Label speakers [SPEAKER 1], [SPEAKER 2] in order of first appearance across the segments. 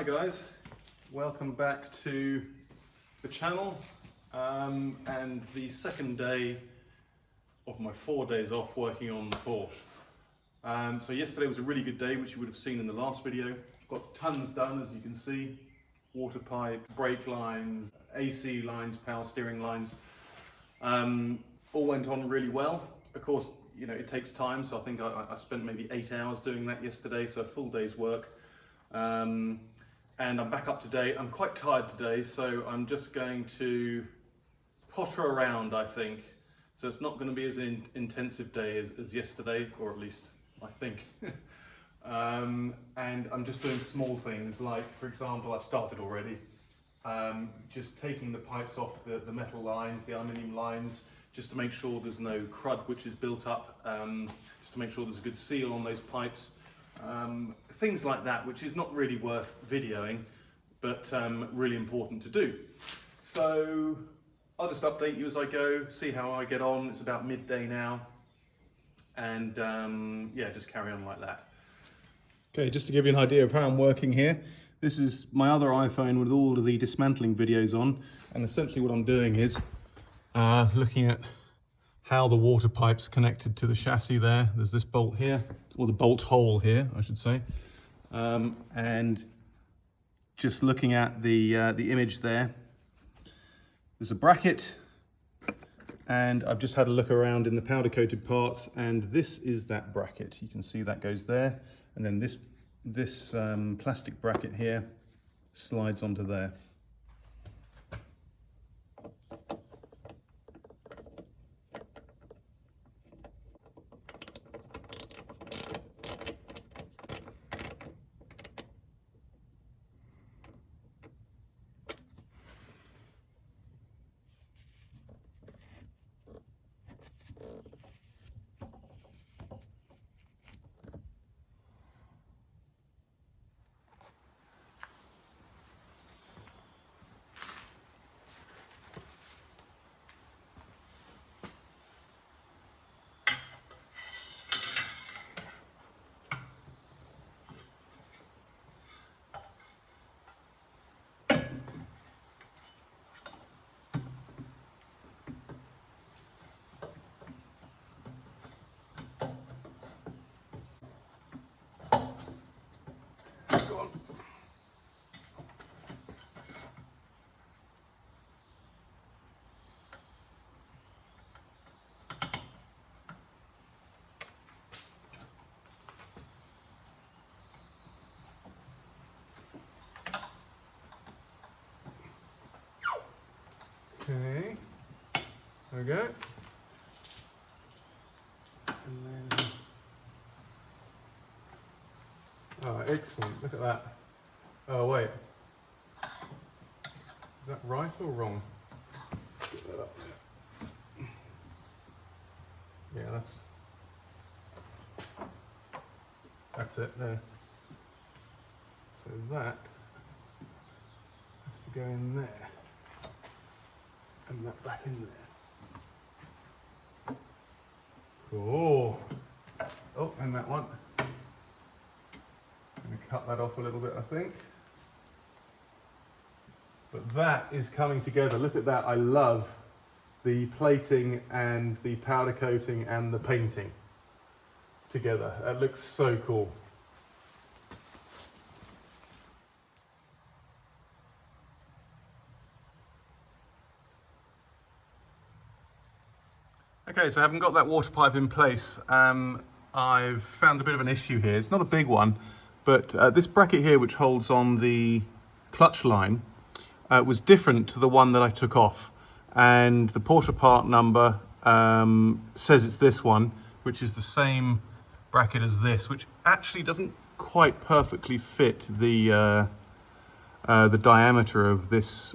[SPEAKER 1] Hi guys, welcome back to the channel and the second day of my 4 days off working on the Porsche. So yesterday was a really good day, which you would have seen in the last video. Got tons done, as you can see. Water pipe, brake lines, AC lines, power steering lines. All went on really well. Of course, you know, it takes time, so I think I spent maybe 8 hours doing that yesterday, so a full day's work. And I'm back up to date. I'm quite tired today, so I'm just going to potter around, I think. So it's not going to be as an intensive day as yesterday, or at least I think. And I'm just doing small things, like, for example, I've started already. Just taking the pipes off the metal lines, the aluminium lines, just to make sure there's no crud which is built up, just to make sure there's a good seal on those pipes. Things like that, which is not really worth videoing, but really important to do. So I'll just update you as I go, see how I get on. It's about midday now, and yeah, just carry on like that. Okay, just to give you an idea of how I'm working here, this is my other iPhone with all of the dismantling videos on, and essentially what I'm doing is looking at how the water pipe's connected to the chassis there. There's this bolt here, or the bolt hole here, I should say. And just looking at the image there, there's a bracket, and I've just had a look around in the powder coated parts, and this is that bracket. You can see that goes there, and then this plastic bracket here slides onto there. Okay, there we go. And then, oh, excellent, look at that. Oh, wait. Is that right or wrong? Get that up there. Yeah, that's it there. So that has to go in there. And that back in there. Cool. Oh, and that one. I'm going to cut that off a little bit, I think. But that is coming together. Look at that. I love the plating and the powder coating and the painting together. That looks so cool. Okay, so I haven't got that water pipe in place. I've found a bit of an issue here. It's not a big one, but this bracket here, which holds on the clutch line, was different to the one that I took off. And the Porsche part number says it's this one, which is the same bracket as this, which actually doesn't quite perfectly fit the diameter of this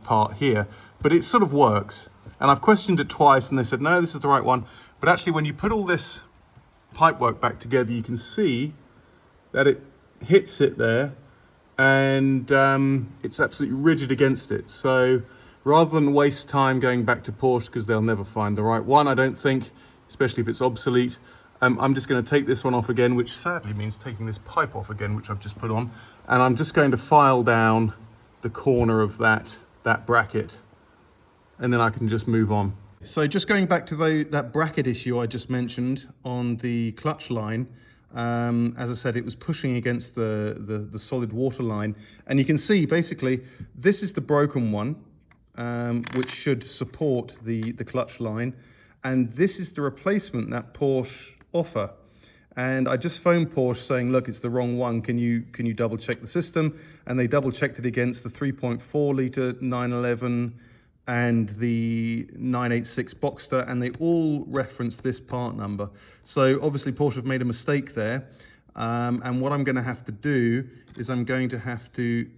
[SPEAKER 1] part here, but it sort of works. And I've questioned it twice, and they said, no, this is the right one. But actually, when you put all this pipework back together, you can see that it hits it there, and it's absolutely rigid against it. So rather than waste time going back to Porsche, because they'll never find the right one, I don't think, especially if it's obsolete, I'm just going to take this one off again, which sadly means taking this pipe off again, which I've just put on. And I'm just going to file down the corner of that bracket, and then I can just move on. So just going back to that bracket issue I just mentioned on the clutch line, as I said, it was pushing against the solid water line. And you can see, basically, this is the broken one, which should support the clutch line. And this is the replacement that Porsche offer. And I just phoned Porsche saying, look, it's the wrong one. Can you double check the system? And they double checked it against the 3.4 litre 911 and the 986 Boxster, and they all reference this part number. So obviously Porsche have made a mistake there. And what I'm going to have to do is I'm going to have to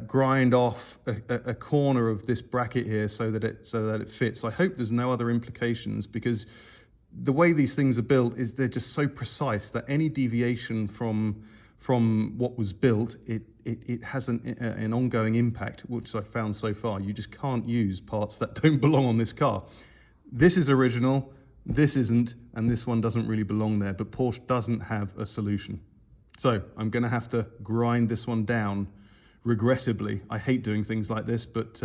[SPEAKER 1] grind off a corner of this bracket here so that it fits. I hope there's no other implications, because the way these things are built is they're just so precise that any deviation from what was built, it has an ongoing impact, which I've found so far. You just can't use parts that don't belong on this car. This is original, this isn't, and this one doesn't really belong there, but Porsche doesn't have a solution. So I'm going to have to grind this one down, regrettably. I hate doing things like this, but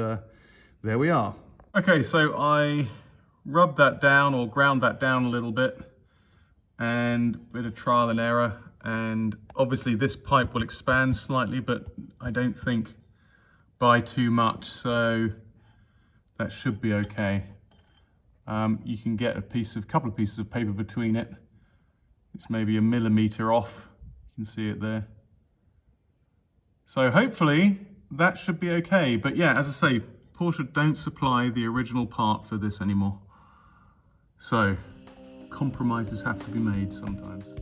[SPEAKER 1] there we are. Okay, so I rubbed that down, or ground that down a little bit, and a bit of trial and error. And obviously this pipe will expand slightly, but I don't think by too much, so that should be okay. You can get a couple of pieces of paper between it. It's maybe a millimeter off. You can see it there. So hopefully that should be okay. But yeah, as I say, Porsche don't supply the original part for this anymore. So compromises have to be made sometimes.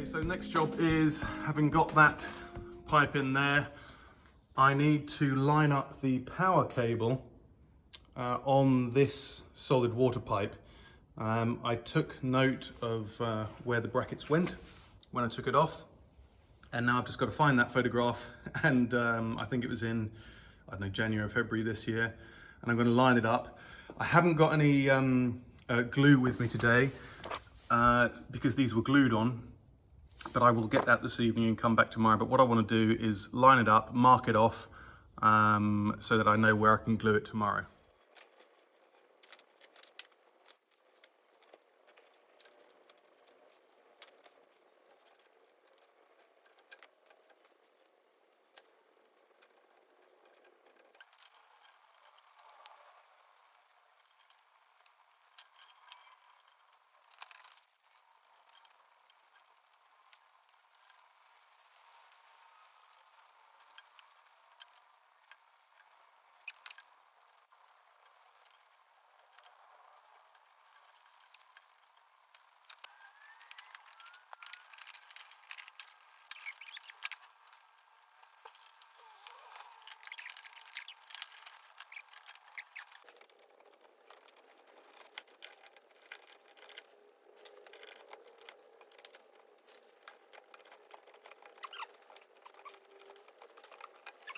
[SPEAKER 1] So next job is, having got that pipe in there, I need to line up the power cable on this solid water pipe. I took note of where the brackets went when I took it off, and now I've just got to find that photograph, and I think it was in, I don't know, January or February this year, and I'm going to line it up. I haven't got any glue with me today because these were glued on, but I will get that this evening and come back tomorrow. But what I want to do is line it up, mark it off, so that I know where I can glue it tomorrow.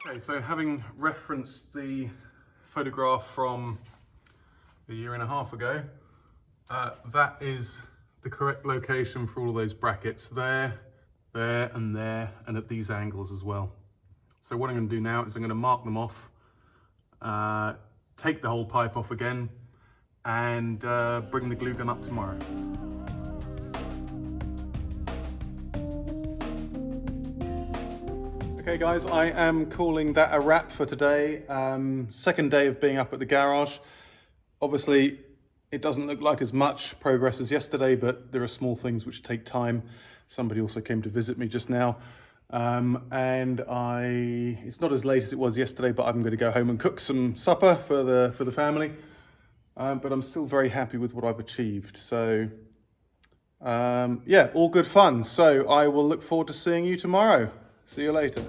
[SPEAKER 1] Okay, so having referenced the photograph from a year and a half ago, that is the correct location for all of those brackets there, there, and there, and at these angles as well. So what I'm going to do now is I'm going to mark them off, take the whole pipe off again, and bring the glue gun up tomorrow. Okay guys, I am calling that a wrap for today. Second day of being up at the garage. Obviously, it doesn't look like as much progress as yesterday, but there are small things which take time. Somebody also came to visit me just now. It's not as late as it was yesterday, but I'm going to go home and cook some supper for the family. But I'm still very happy with what I've achieved. So yeah, all good fun. So I will look forward to seeing you tomorrow. See you later.